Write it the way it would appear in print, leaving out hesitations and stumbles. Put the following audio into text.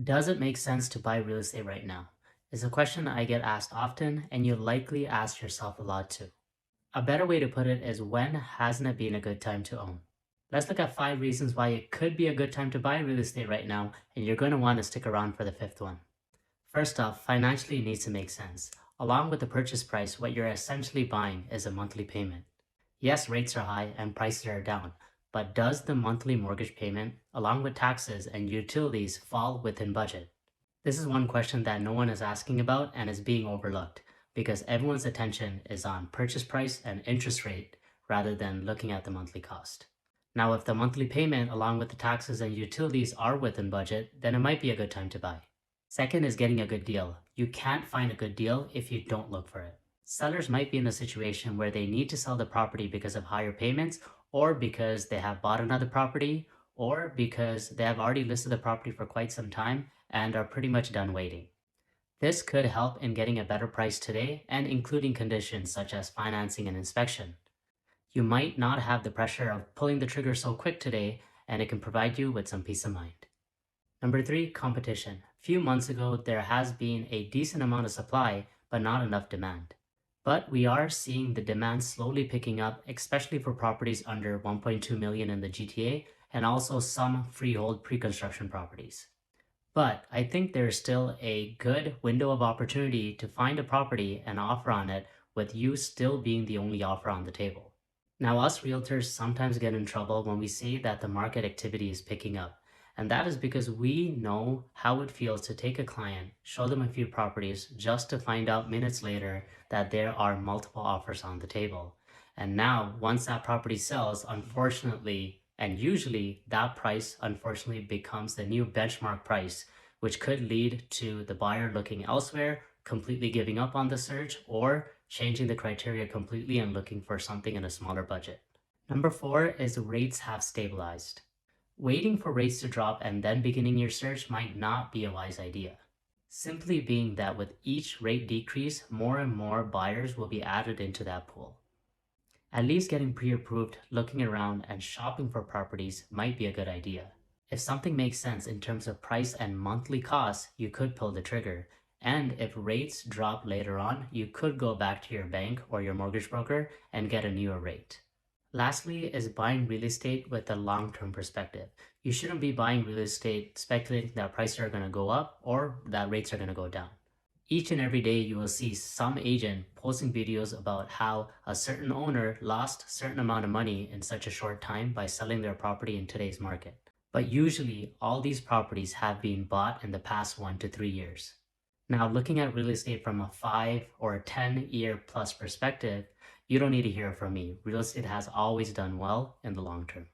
Does it make sense to buy real estate right now? Is a question I get asked often, and you likely ask yourself a lot too. A better way to put it is, when hasn't it been a good time to own? Let's look at 5 reasons why it could be a good time to buy real estate right now, and you're going to want to stick around for the fifth one. First off, financially it needs to make sense. Along with the purchase price, what you're essentially buying is a monthly payment. Yes, rates are high and prices are down, but does the monthly mortgage payment, along with taxes and utilities, fall within budget? This is one question that no one is asking about and is being overlooked because everyone's attention is on purchase price and interest rate rather than looking at the monthly cost. Now, if the monthly payment along with the taxes and utilities are within budget, then it might be a good time to buy. Second is getting a good deal. You can't find a good deal if you don't look for it. Sellers might be in a situation where they need to sell the property because of higher payments, or because they have bought another property, or because they have already listed the property for quite some time and are pretty much done waiting. This could help in getting a better price today and including conditions such as financing and inspection. You might not have the pressure of pulling the trigger so quick today, and it can provide you with some peace of mind. Number three, competition. A few months ago, there has been a decent amount of supply, but not enough demand. But we are seeing the demand slowly picking up, especially for properties under 1.2 million in the GTA and also some freehold pre-construction properties. But I think there's still a good window of opportunity to find a property and offer on it, with you still being the only offer on the table. Now, us realtors sometimes get in trouble when we say that the market activity is picking up. And that is because we know how it feels to take a client, show them a few properties, just to find out minutes later that there are multiple offers on the table. And now, once that property sells, unfortunately, and usually that price unfortunately becomes the new benchmark price, which could lead to the buyer looking elsewhere, completely giving up on the search, or changing the criteria completely and looking for something in a smaller budget. Number four is rates have stabilized. Waiting for rates to drop and then beginning your search might not be a wise idea. Simply being that with each rate decrease, more and more buyers will be added into that pool. At least getting pre-approved, looking around, and shopping for properties might be a good idea. If something makes sense in terms of price and monthly costs, you could pull the trigger. And if rates drop later on, you could go back to your bank or your mortgage broker and get a newer rate. Lastly is buying real estate with a long-term perspective. You shouldn't be buying real estate speculating that prices are going to go up or that rates are going to go down. Each and every day you will see some agent posting videos about how a certain owner lost a certain amount of money in such a short time by selling their property in today's market. But usually all these properties have been bought in the past 1 to 3 years. Now, looking at real estate from a 5 or a 10-year plus perspective, you don't need to hear it from me. Real estate has always done well in the long term.